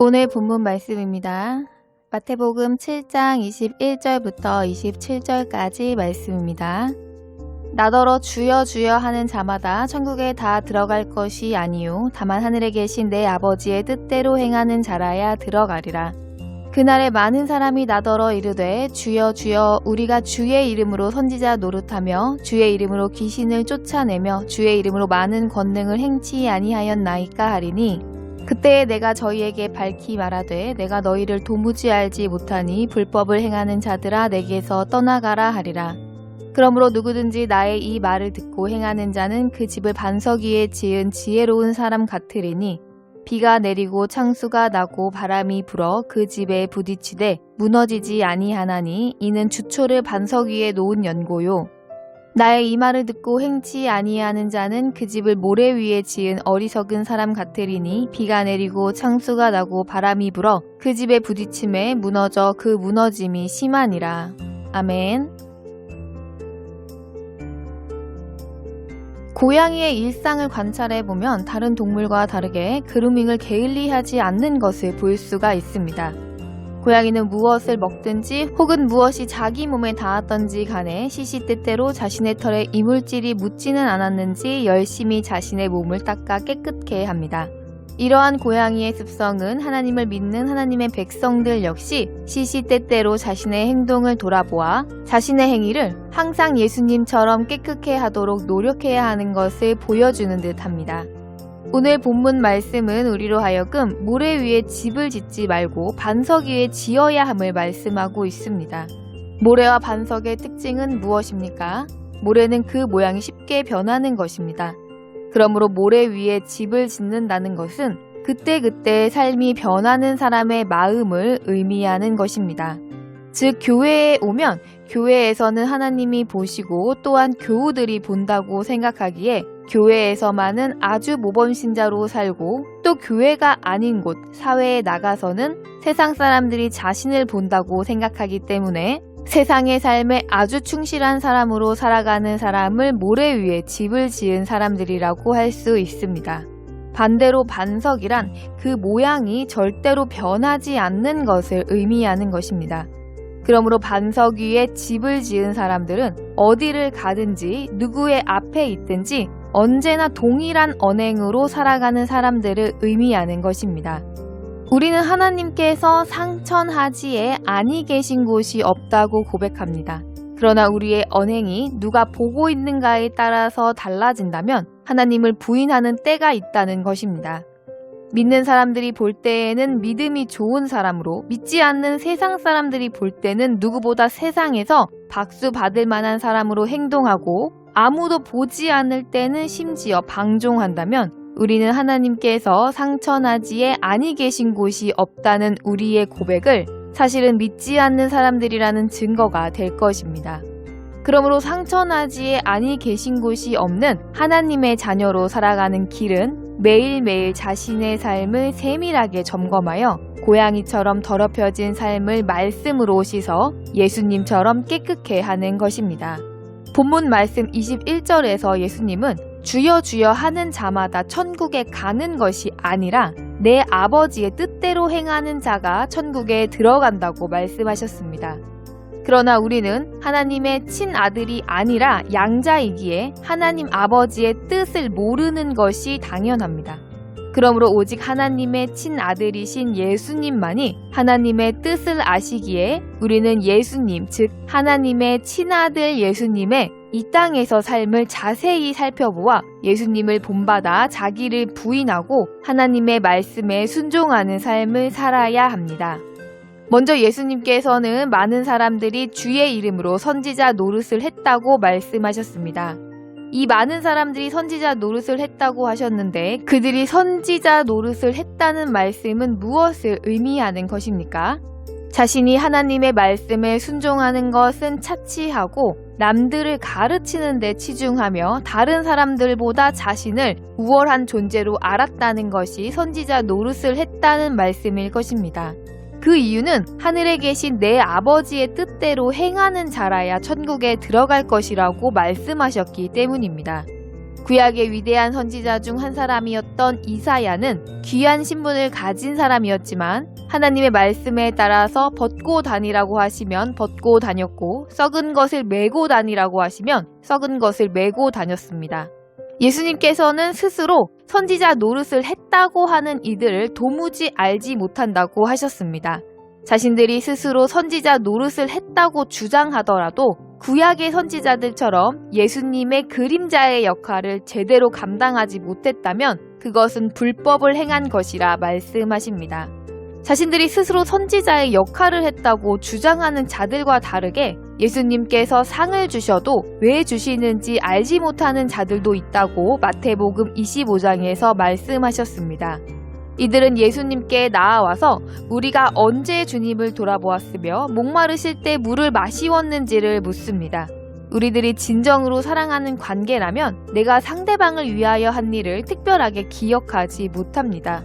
오늘 본문 말씀입니다. 마태복음 7장 21절부터 27절까지 말씀입니다. 나더러 주여 주여 하는 자마다 천국에 다 들어갈 것이 아니요 다만 하늘에 계신 내 아버지의 뜻대로 행하는 자라야 들어가리라. 그날에 많은 사람이 나더러 이르되 주여 주여 우리가 주의 이름으로 선지자 노릇하며 주의 이름으로 귀신을 쫓아내며 주의 이름으로 많은 권능을 행치 아니하였나이까 하리니 그때에 내가 저희에게 밝히 말하되 내가 너희를 도무지 알지 못하니 불법을 행하는 자들아 내게서 떠나가라 하리라. 그러므로 누구든지 나의 이 말을 듣고 행하는 자는 그 집을 반석 위에 지은 지혜로운 사람 같으리니 비가 내리고 창수가 나고 바람이 불어 그 집에 부딪히되 무너지지 아니하나니 이는 주초를 반석 위에 놓은 연고요. 나의 이 말을 듣고 행치 아니하는 자는 그 집을 모래 위에 지은 어리석은 사람 같으리니 비가 내리고 창수가 나고 바람이 불어 그 집에 부딪힘에 무너져 그 무너짐이 심하니라. 아멘. 고양이의 일상을 관찰해보면 다른 동물과 다르게 그루밍을 게을리하지 않는 것을 볼 수가 있습니다. 고양이는 무엇을 먹든지 혹은 무엇이 자기 몸에 닿았던지 간에 시시때때로 자신의 털에 이물질이 묻지는 않았는지 열심히 자신의 몸을 닦아 깨끗게 합니다. 이러한 고양이의 습성은 하나님을 믿는 하나님의 백성들 역시 시시때때로 자신의 행동을 돌아보아 자신의 행위를 항상 예수님처럼 깨끗게 하도록 노력해야 하는 것을 보여주는 듯합니다. 오늘 본문 말씀은 우리로 하여금 모래 위에 집을 짓지 말고 반석 위에 지어야 함을 말씀하고 있습니다. 모래와 반석의 특징은 무엇입니까? 모래는 그 모양이 쉽게 변하는 것입니다. 그러므로 모래 위에 집을 짓는다는 것은 그때그때 삶이 변하는 사람의 마음을 의미하는 것입니다. 즉 교회에 오면 교회에서는 하나님이 보시고 또한 교우들이 본다고 생각하기에 교회에서만은 아주 모범신자로 살고 또 교회가 아닌 곳 사회에 나가서는 세상 사람들이 자신을 본다고 생각하기 때문에 세상의 삶에 아주 충실한 사람으로 살아가는 사람을 모래 위에 집을 지은 사람들이라고 할 수 있습니다. 반대로 반석이란 그 모양이 절대로 변하지 않는 것을 의미하는 것입니다. 그러므로 반석 위에 집을 지은 사람들은 어디를 가든지 누구의 앞에 있든지 언제나 동일한 언행으로 살아가는 사람들을 의미하는 것입니다. 우리는 하나님께서 상천하지에 아니 계신 곳이 없다고 고백합니다. 그러나 우리의 언행이 누가 보고 있는가에 따라서 달라진다면 하나님을 부인하는 때가 있다는 것입니다. 믿는 사람들이 볼 때에는 믿음이 좋은 사람으로 믿지 않는 세상 사람들이 볼 때는 누구보다 세상에서 박수 받을 만한 사람으로 행동하고 아무도 보지 않을 때는 심지어 방종한다면 우리는 하나님께서 상천하지에 아니 계신 곳이 없다는 우리의 고백을 사실은 믿지 않는 사람들이라는 증거가 될 것입니다. 그러므로 상천하지에 아니 계신 곳이 없는 하나님의 자녀로 살아가는 길은 매일매일 자신의 삶을 세밀하게 점검하여 고양이처럼 더럽혀진 삶을 말씀으로 씻어 예수님처럼 깨끗게 하는 것입니다. 본문 말씀 21절에서 예수님은 주여 주여 하는 자마다 천국에 가는 것이 아니라 내 아버지의 뜻대로 행하는 자가 천국에 들어간다고 말씀하셨습니다. 그러나 우리는 하나님의 친아들이 아니라 양자이기에 하나님 아버지의 뜻을 모르는 것이 당연합니다. 그러므로 오직 하나님의 친아들이신 예수님만이 하나님의 뜻을 아시기에 우리는 예수님, 즉 하나님의 친아들 예수님의 이 땅에서 삶을 자세히 살펴보아 예수님을 본받아 자기를 부인하고 하나님의 말씀에 순종하는 삶을 살아야 합니다. 먼저 예수님께서는 많은 사람들이 주의 이름으로 선지자 노릇을 했다고 말씀하셨습니다. 이 많은 사람들이 선지자 노릇을 했다고 하셨는데 그들이 선지자 노릇을 했다는 말씀은 무엇을 의미하는 것입니까? 자신이 하나님의 말씀에 순종하는 것은 차치하고 남들을 가르치는 데 치중하며 다른 사람들보다 자신을 우월한 존재로 알았다는 것이 선지자 노릇을 했다는 말씀일 것입니다. 그 이유는 하늘에 계신 내 아버지의 뜻대로 행하는 자라야 천국에 들어갈 것이라고 말씀하셨기 때문입니다. 구약의 위대한 선지자 중 한 사람이었던 이사야는 귀한 신분을 가진 사람이었지만 하나님의 말씀에 따라서 벗고 다니라고 하시면 벗고 다녔고 썩은 것을 메고 다니라고 하시면 썩은 것을 메고 다녔습니다. 예수님께서는 스스로 선지자 노릇을 했다고 하는 이들을 도무지 알지 못한다고 하셨습니다. 자신들이 스스로 선지자 노릇을 했다고 주장하더라도 구약의 선지자들처럼 예수님의 그림자의 역할을 제대로 감당하지 못했다면 그것은 불법을 행한 것이라 말씀하십니다. 자신들이 스스로 선지자의 역할을 했다고 주장하는 자들과 다르게 예수님께서 상을 주셔도 왜 주시는지 알지 못하는 자들도 있다고 마태복음 25장에서 말씀하셨습니다. 이들은 예수님께 나아와서 우리가 언제 주님을 돌아보았으며 목마르실 때 물을 마시웠는지를 묻습니다. 우리들이 진정으로 사랑하는 관계라면 내가 상대방을 위하여 한 일을 특별하게 기억하지 못합니다.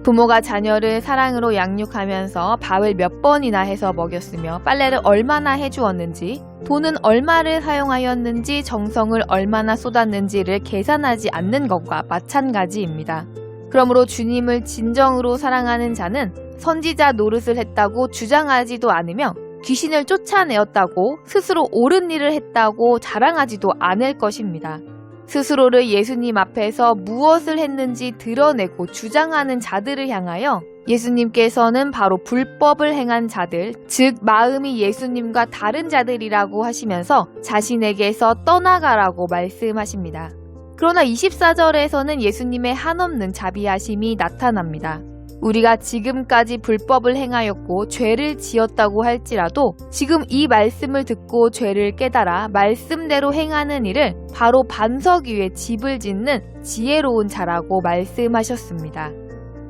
부모가 자녀를 사랑으로 양육하면서 밥을 몇 번이나 해서 먹였으며 빨래를 얼마나 해주었는지, 돈은 얼마를 사용하였는지, 정성을 얼마나 쏟았는지를 계산하지 않는 것과 마찬가지입니다. 그러므로 주님을 진정으로 사랑하는 자는 선지자 노릇을 했다고 주장하지도 않으며 귀신을 쫓아내었다고 스스로 옳은 일을 했다고 자랑하지도 않을 것입니다. 스스로를 예수님 앞에서 무엇을 했는지 드러내고 주장하는 자들을 향하여 예수님께서는 바로 불법을 행한 자들, 즉 마음이 예수님과 다른 자들이라고 하시면서 자신에게서 떠나가라고 말씀하십니다. 그러나 24절에서는 예수님의 한없는 자비하심이 나타납니다. 우리가 지금까지 불법을 행하였고 죄를 지었다고 할지라도 지금 이 말씀을 듣고 죄를 깨달아 말씀대로 행하는 일을 바로 반석 위에 집을 짓는 지혜로운 자라고 말씀하셨습니다.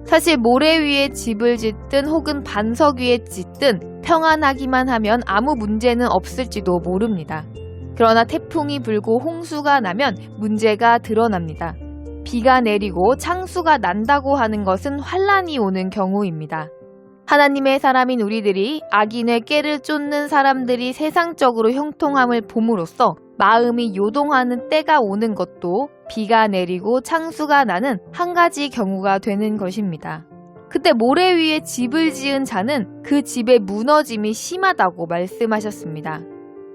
사실 모래 위에 집을 짓든 혹은 반석 위에 짓든 평안하기만 하면 아무 문제는 없을지도 모릅니다. 그러나 태풍이 불고 홍수가 나면 문제가 드러납니다. 비가 내리고 창수가 난다고 하는 것은 환란이 오는 경우입니다. 하나님의 사람인 우리들이 악인의 꾀를 쫓는 사람들이 세상적으로 형통함을 봄으로써 마음이 요동하는 때가 오는 것도 비가 내리고 창수가 나는 한 가지 경우가 되는 것입니다. 그때 모래 위에 집을 지은 자는 그 집의 무너짐이 심하다고 말씀하셨습니다.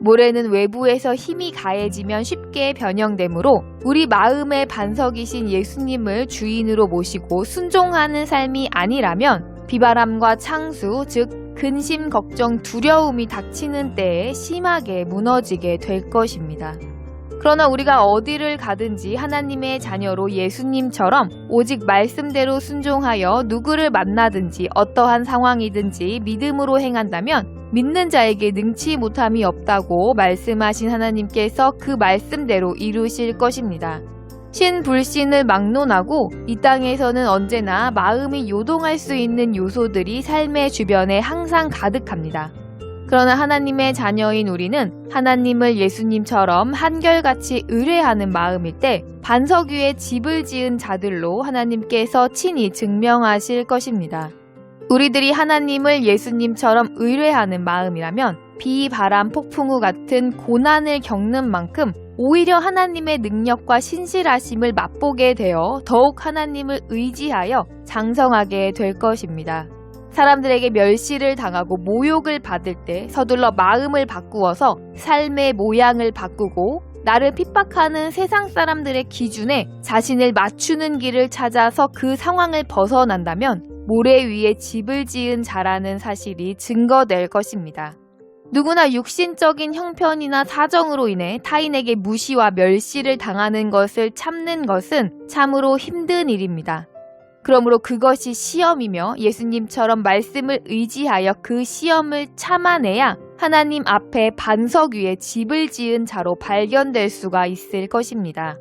모래는 외부에서 힘이 가해지면 쉽게 변형되므로 우리 마음의 반석이신 예수님을 주인으로 모시고 순종하는 삶이 아니라면 비바람과 창수, 즉 근심, 걱정, 두려움이 닥치는 때에 심하게 무너지게 될 것입니다. 그러나 우리가 어디를 가든지 하나님의 자녀로 예수님처럼 오직 말씀대로 순종하여 누구를 만나든지 어떠한 상황이든지 믿음으로 행한다면 믿는 자에게 능치 못함이 없다고 말씀하신 하나님께서 그 말씀대로 이루실 것입니다. 신불신을 막론하고 이 땅에서는 언제나 마음이 요동할 수 있는 요소들이 삶의 주변에 항상 가득합니다. 그러나 하나님의 자녀인 우리는 하나님을 예수님처럼 한결같이 의뢰하는 마음일 때 반석 위에 집을 지은 자들로 하나님께서 친히 증명하실 것입니다. 우리들이 하나님을 예수님처럼 의뢰하는 마음이라면 비, 바람, 폭풍우 같은 고난을 겪는 만큼 오히려 하나님의 능력과 신실하심을 맛보게 되어 더욱 하나님을 의지하여 장성하게 될 것입니다. 사람들에게 멸시를 당하고 모욕을 받을 때 서둘러 마음을 바꾸어서 삶의 모양을 바꾸고 나를 핍박하는 세상 사람들의 기준에 자신을 맞추는 길을 찾아서 그 상황을 벗어난다면 모래 위에 집을 지은 자라는 사실이 증거될 것입니다. 누구나 육신적인 형편이나 사정으로 인해 타인에게 무시와 멸시를 당하는 것을 참는 것은 참으로 힘든 일입니다. 그러므로 그것이 시험이며 예수님처럼 말씀을 의지하여 그 시험을 참아내야 하나님 앞에 반석 위에 집을 지은 자로 발견될 수가 있을 것입니다.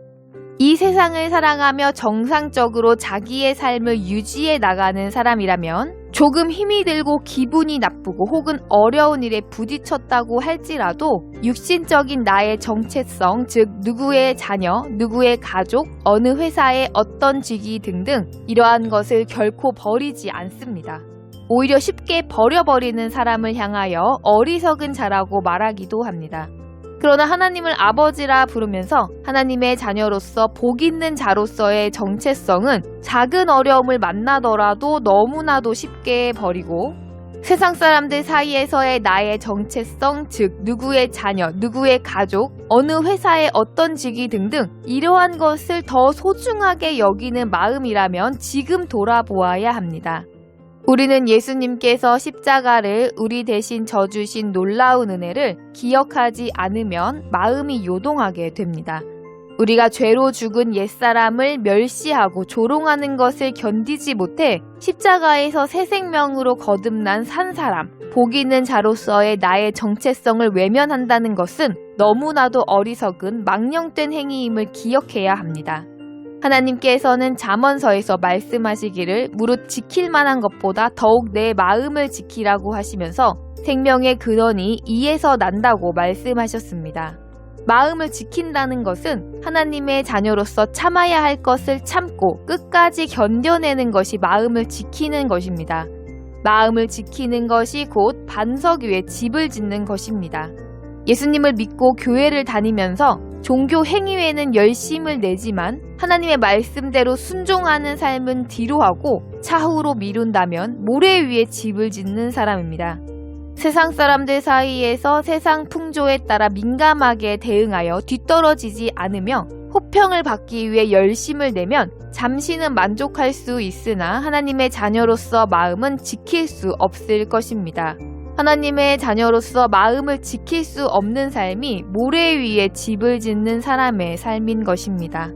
이 세상을 사랑하며 정상적으로 자기의 삶을 유지해 나가는 사람이라면 조금 힘이 들고 기분이 나쁘고 혹은 어려운 일에 부딪혔다고 할지라도 육신적인 나의 정체성, 즉 누구의 자녀, 누구의 가족, 어느 회사의 어떤 직위 등등 이러한 것을 결코 버리지 않습니다. 오히려 쉽게 버려버리는 사람을 향하여 어리석은 자라고 말하기도 합니다. 그러나 하나님을 아버지라 부르면서 하나님의 자녀로서 복 있는 자로서의 정체성은 작은 어려움을 만나더라도 너무나도 쉽게 버리고 세상 사람들 사이에서의 나의 정체성, 즉 누구의 자녀, 누구의 가족, 어느 회사의 어떤 직위 등등 이러한 것을 더 소중하게 여기는 마음이라면 지금 돌아보아야 합니다. 우리는 예수님께서 십자가를 우리 대신 져주신 놀라운 은혜를 기억하지 않으면 마음이 요동하게 됩니다. 우리가 죄로 죽은 옛사람을 멸시하고 조롱하는 것을 견디지 못해 십자가에서 새 생명으로 거듭난 산 사람, 복 있는 자로서의 나의 정체성을 외면한다는 것은 너무나도 어리석은 망령된 행위임을 기억해야 합니다. 하나님께서는 잠언서에서 말씀하시기를 무릇 지킬 만한 것보다 더욱 내 마음을 지키라고 하시면서 생명의 근원이 이에서 난다고 말씀하셨습니다. 마음을 지킨다는 것은 하나님의 자녀로서 참아야 할 것을 참고 끝까지 견뎌내는 것이 마음을 지키는 것입니다. 마음을 지키는 것이 곧 반석 위에 집을 짓는 것입니다. 예수님을 믿고 교회를 다니면서 종교 행위에는 열심을 내지만 하나님의 말씀대로 순종하는 삶은 뒤로하고 차후로 미룬다면 모래 위에 집을 짓는 사람입니다. 세상 사람들 사이에서 세상 풍조에 따라 민감하게 대응하여 뒤떨어지지 않으며 호평을 받기 위해 열심을 내면 잠시는 만족할 수 있으나 하나님의 자녀로서 마음은 지킬 수 없을 것입니다. 하나님의 자녀로서 마음을 지킬 수 없는 삶이 모래 위에 집을 짓는 사람의 삶인 것입니다.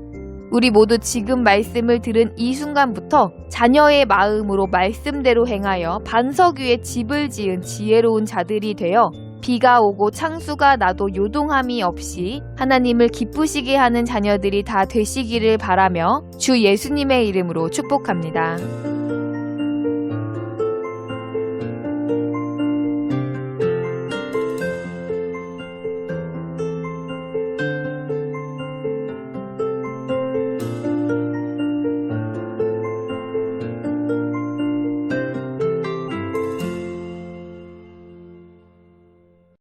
우리 모두 지금 말씀을 들은 이 순간부터 자녀의 마음으로 말씀대로 행하여 반석 위에 집을 지은 지혜로운 자들이 되어 비가 오고 창수가 나도 요동함이 없이 하나님을 기쁘시게 하는 자녀들이 다 되시기를 바라며 주 예수님의 이름으로 축복합니다.